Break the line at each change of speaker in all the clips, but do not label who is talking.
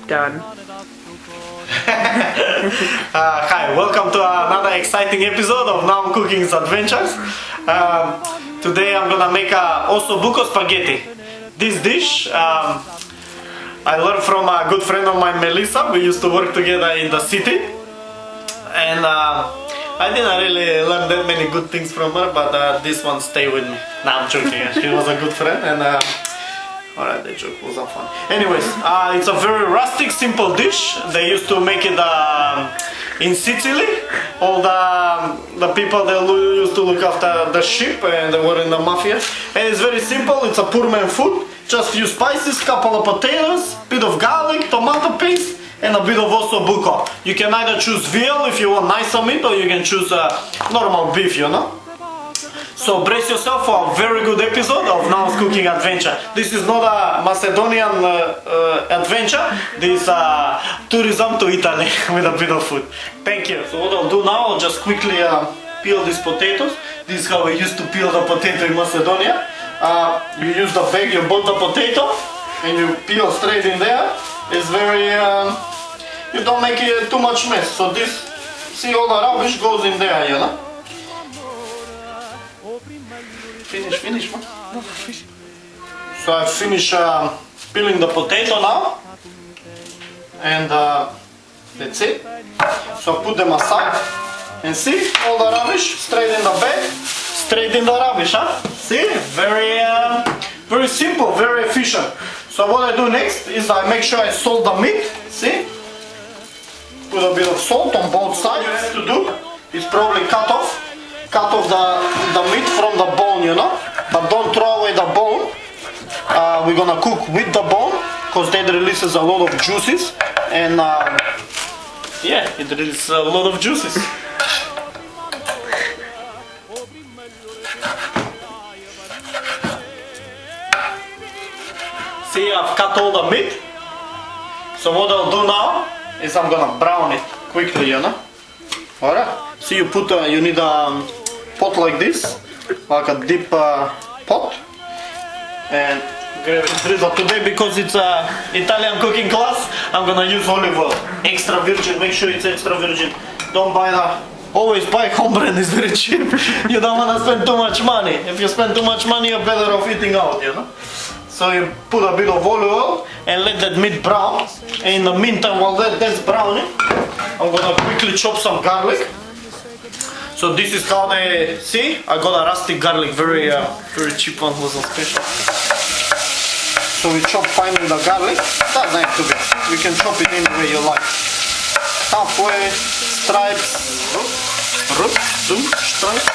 Done.
Hi, welcome to another exciting episode of Naum Cooking's Adventures. Today I'm gonna make a Osso Buco spaghetti. This dish I learned from a good friend of mine, Mellisa. We used to work together in the city, and I didn't really learn that many good things from her, but this one stayed with me. Nah, I'm joking. She was a good friend, and alright, the joke wasn't fun. Anyways, it's a very rustic, simple dish. They used to make it in Sicily. All the people that used to look after the sheep, and they were in the mafia. And it's very simple. It's a poor man food. Just few spices, couple of potatoes, bit of garlic, tomato paste, and a bit of Osso Buco. You can either choose veal if you want nicer meat, or you can choose normal beef, you know. So brace yourself for a very good episode of Naum's Cooking Adventure. This is not a Macedonian adventure. This is tourism to Italy with a bit of food. Thank you. So what I'll do now, I'll just quickly peel these potatoes. This is how we used to peel the potato in Macedonia. You use the bag, you boil the potato, and you peel straight in there. It's very, you don't make it too much mess. So this, see, all the rubbish goes in there, you know. Finish, man. So I finished peeling the potato now, and that's it. So put them aside, and see, all the rubbish straight in the bag, straight in the rubbish, huh? See, very simple, very efficient. So what I do next is I make sure I salt the meat. See, put a bit of salt on both sides. What you have to do is probably cut off the meat from the bone, you know, but don't throw away the bone. We're gonna cook with the bone because that releases a lot of juices, and yeah, it releases a lot of juices. See, I've cut all the meat. So what I'll do now is I'm gonna brown it quickly, you know. Alright. See, you put you need a pot like this, like a deep pot, and but today, because it's a Italian cooking class, I'm gonna use olive oil, extra virgin. Make sure it's extra virgin. Don't buy always buy home brand, it's very cheap. You don't wanna spend too much money. If you spend too much money, you're better off eating out, you know. So you put a bit of olive oil and let that meat brown. And in the meantime, while that's browning, I'm gonna quickly chop some garlic. So this is how they see. I got a rustic garlic, very cheap one, was on special. So we chop finely the garlic. Doesn't have to be. You can chop it any way you like. Halfway, stripes, stripes,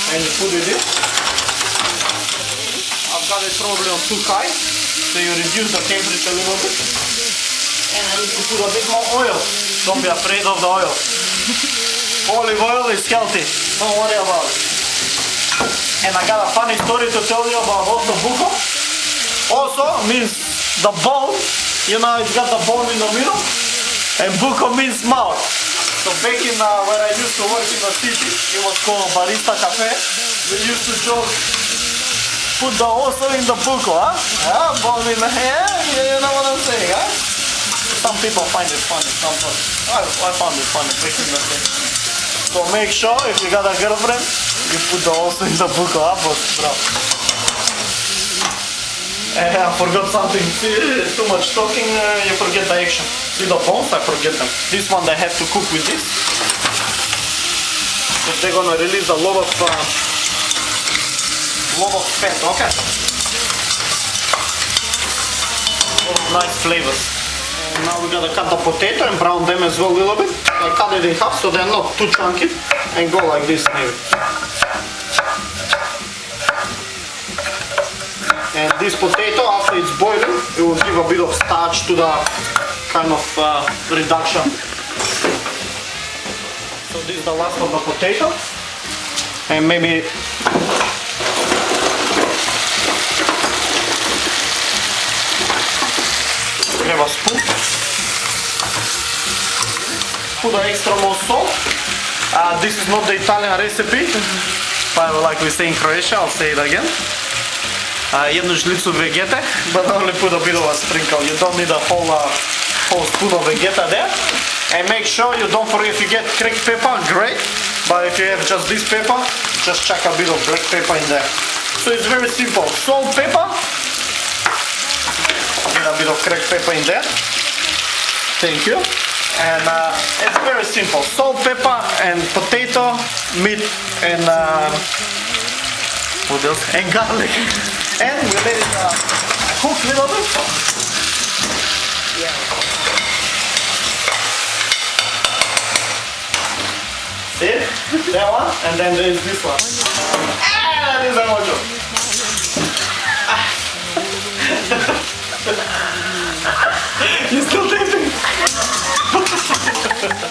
and you put it in. I've got it probably on too high, so you reduce the temperature a little bit. And I need to put a bit more oil. Don't be afraid of the oil. Olive oil is healthy, don't worry about it. And I got a funny story to tell you about Osso Buco. Osso means the bone, you know, it's got the bone in the middle, and Buco means mouth. So back in where I used to work in the city, it was called Barista Cafe. We used to joke, put the Osso in the Buco, huh? Yeah, bone in the hair, you know what I'm saying, huh? Some people find it funny, I found it funny back in the day. So make sure if you got a girlfriend, you put the Osso in the Buco, huh, bro? I forgot something. Too much talking, you forget the action. See the bones, I forget them. This one they have to cook with this. Because they're gonna release a lot of fat, okay? A lot of nice flavors. And now we gotta cut the potato and brown them as well a little bit. I cut it in half so they're not too chunky, and go like this maybe. And this potato, after it's boiling, it will give a bit of starch to the kind of reduction. So this is the last of the potato. And maybe grab a spoon. Put an extra more salt. This is not the Italian recipe, but like we say in Croatia, I'll say it again. Jednu žlicu vegete, but only put a bit of a sprinkle. You don't need a whole whole spoon of vegeta there. And make sure you don't forget if you get cracked pepper, great. But if you have just this pepper, just chuck a bit of black pepper in there. So it's very simple. Salt, pepper. Get a bit of cracked pepper in there. Thank you. And it's very simple. Salt, pepper, and potato, meat, and what else? And garlic. And we let it cook a little bit. See? That one, and then there is this one. And this is mojo. You still tasting?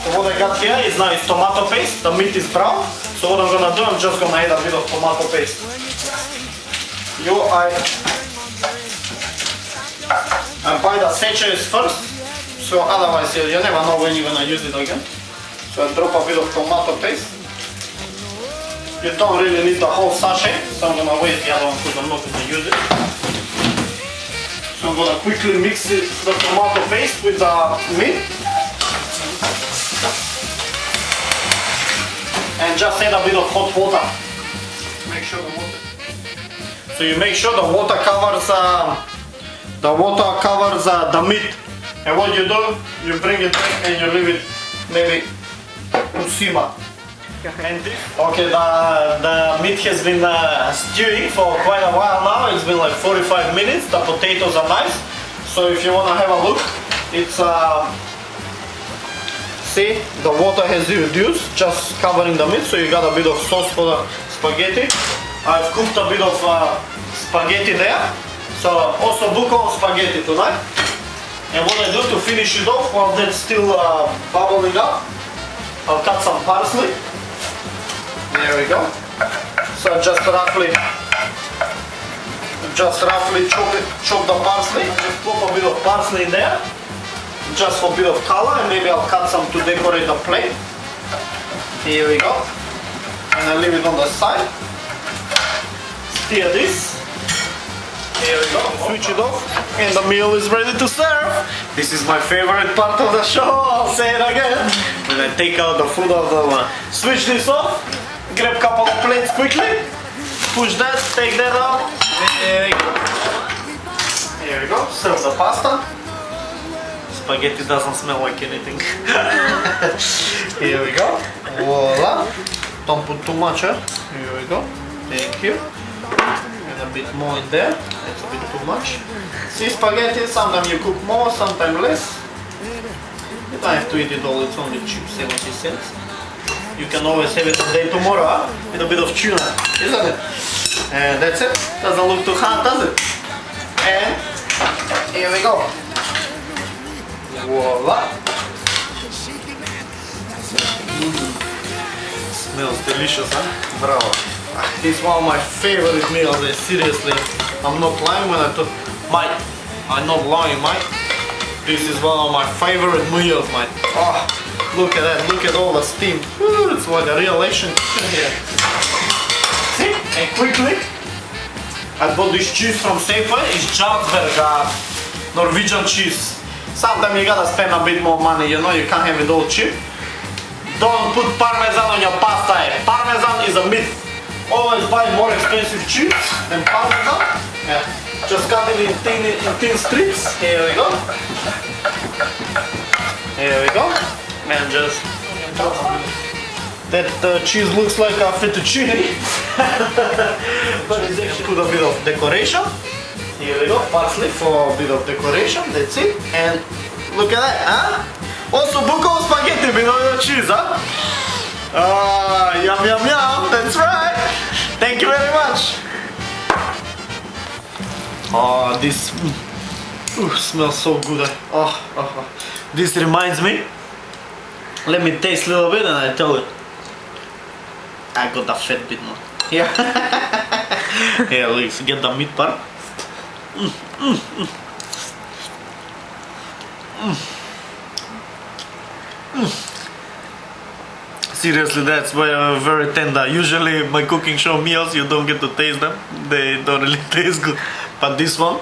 So what I got here is now is tomato paste. The meat is brown. So what I'm gonna do, I'm just gonna add a bit of tomato paste. I buy the sachets first, so otherwise you never know when you're gonna use it again. So I drop a bit of tomato paste. You don't really need the whole sachet, so I'm gonna wait the other one because I'm not gonna use it. So I'm gonna quickly mix the tomato paste with the meat. And just add a bit of hot water. Make sure the water. So you make sure the water covers the meat. And what you do, you bring it back and you leave it maybe to simmer. Okay, the meat has been stewing for quite a while now. It's been like 45 minutes. The potatoes are nice. So if you want to have a look, it's see, the water has reduced, just covering the meat. So you got a bit of sauce for the spaghetti. I've cooked a bit of spaghetti there. So also buco spaghetti tonight. And what I do to finish it off while that's still bubbling up, I'll cut some parsley. There we go. So just roughly chop the parsley. Just put a bit of parsley in there, just for a bit of color, and maybe I'll cut some to decorate the plate. Here we go. And I leave it on the side. Stir this. Here we go. Switch it off, and the meal is ready to serve. This is my favorite part of the show. I'll say it again. When I take out the food out of the one. Switch this off. Grab a couple of plates quickly. Push that. Take that out. There we go. Here we go. Serve the pasta. Spaghetti doesn't smell like anything. Here we go. Voila. Don't put too much. Here we go. Thank you. And a bit more in there. That's a bit too much. See, spaghetti, sometimes you cook more, sometimes less. You don't have to eat it all, it's only cheap, 70 cents. You can always have it today, tomorrow, huh? With a bit of tuna, isn't it? And that's it. Doesn't look too hard, does it? And here we go. Voila. Smells delicious, huh? Bravo. This is one of my favorite meals, seriously. I'm not lying when I told mate. I'm not lying, mate. This is one of my favorite meals, mate. Oh, look at that, look at all the steam. Ooh, it's like a real Asian kitchen here. See? And quickly, I bought this cheese from Safeway. It's Jarlsberg, Norwegian cheese. Sometimes you gotta spend a bit more money, you know, you can't have it all cheap. Don't put parmesan on your pasta. Parmesan is a myth. Always buy more expensive cheese than parmesan. Yeah. Just cut it in thin strips. Here we go. Here we go. And just that cheese looks like a fettuccine. But it's actually put a bit of decoration. Here we go. Parsley for a bit of decoration. That's it. And look at that, huh? Also buco spaghetti with no cheese, huh? Yum yum yum, that's right! Thank you very much! Oh, this smells so good. This reminds me. Let me taste a little bit and I tell you. I got the fat bit now. Here. Here, let's get the meat part. Seriously, that's very tender. Usually my cooking show meals, you don't get to taste them. They don't really taste good. But this one,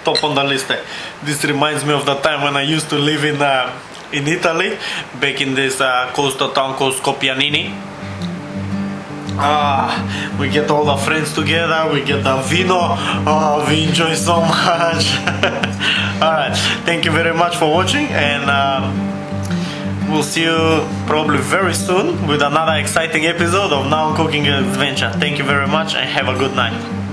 top on the list. This reminds me of the time when I used to live in Italy, back in this coastal town called Skopjanini. We get all the friends together, we get the vino, we enjoy so much. Alright, thank you very much for watching, and we'll see you probably very soon with another exciting episode of Naum Cooking Adventure. Thank you very much and have a good night.